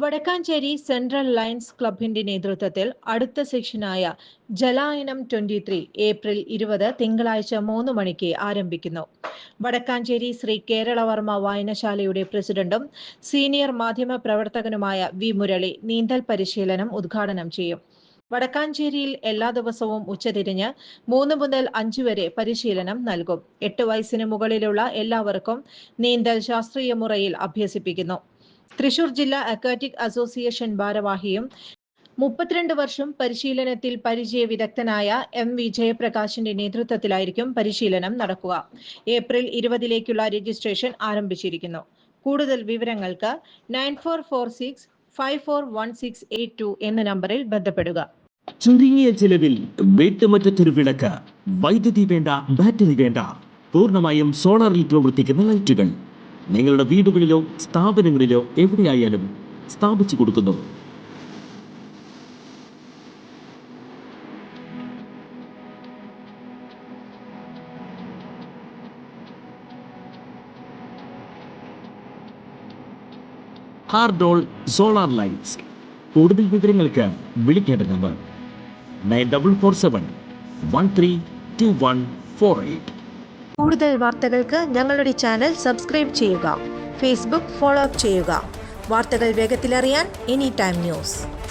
Vadakkanchery central lions ക്ലബിന്റെ നേതൃത്വത്തിൽ അടുത്ത സെക്ഷനായ ജലായനം 23 ഏപ്രിൽ 20 തിങ്കളാഴ്ച 3 മണിക്ക് ആരംഭിക്കുന്നു. വടക്കാഞ്ചേരി ശ്രീ കേരളവർമ്മ വായനശാലയുടെ പ്രസിഡന്റും സീനിയർ മാധ്യമ പ്രവർത്തകനുമായ വി മുരളി നീന്തൽ പരിശീലനം ഉദ്ഘാടനം ചെയ്യും. വടക്കാഞ്ചേരിയിൽ എല്ലാ ദിവസവും ഉച്ചതിരിഞ്ഞ് 3 മുതൽ 5 വരെ പരിശീലനം നൽകും. 8 വയസ്സിന് മുകളിലുള്ള എല്ലാവർക്കും നീന്തൽ ശാസ്ത്രീയ മുറയിൽ അഭ്യസിപ്പിക്കുന്നു. തൃശൂർ ജില്ലാ അക്വാറ്റിക് അസോസിയേഷൻ ഭാരവാഹിയും 32 വർഷം പരിശീലനത്തിൽ പരിചയ വിദഗ്ധനായ എം വി ജയപ്രകാശിന്റെ നേതൃത്വത്തിലായിരിക്കും പരിശീലനം നടക്കുക. ഏപ്രിൽ 20 രജിസ്ട്രേഷൻ ആരംഭിച്ചിരിക്കുന്നു. കൂടുതൽ വിവരങ്ങൾക്ക് 9446541682 എന്ന നമ്പറിൽ ബന്ധപ്പെടുക. ചുരുങ്ങിയ ചിലവിൽ വീട്ടുമുറ്റത്തൊരു വിളക്ക്, വൈദ്യുതി വേണ്ട, ബാറ്ററി വേണ്ട, പൂർണ്ണമായും സോളാറിൽ പ്രവർത്തിക്കുന്ന ലൈറ്റുകൾ നിങ്ങളുടെ വീടുകളിലോ സ്ഥാപനങ്ങളിലോ എവിടെയായാലും സ്ഥാപിച്ചു കൊടുക്കുന്നു. ഹാർഡോൾ സോളാർ ലൈറ്റ്സ്. കൂടുതൽ വിവരങ്ങൾക്ക് വിളിക്കേണ്ട നമ്പർ 9447132148. കൂടുതൽ വാർത്തകൾക്ക് ഞങ്ങളുടെ ചാനൽ സബ്സ്ക്രൈബ് ചെയ്യുക. ഫേസ്ബുക്ക് ഫോളോ അപ്പ് ചെയ്യുക. വാർത്തകൾ വേഗത്തിലറിയാൻ എനി ടൈം ന്യൂസ്.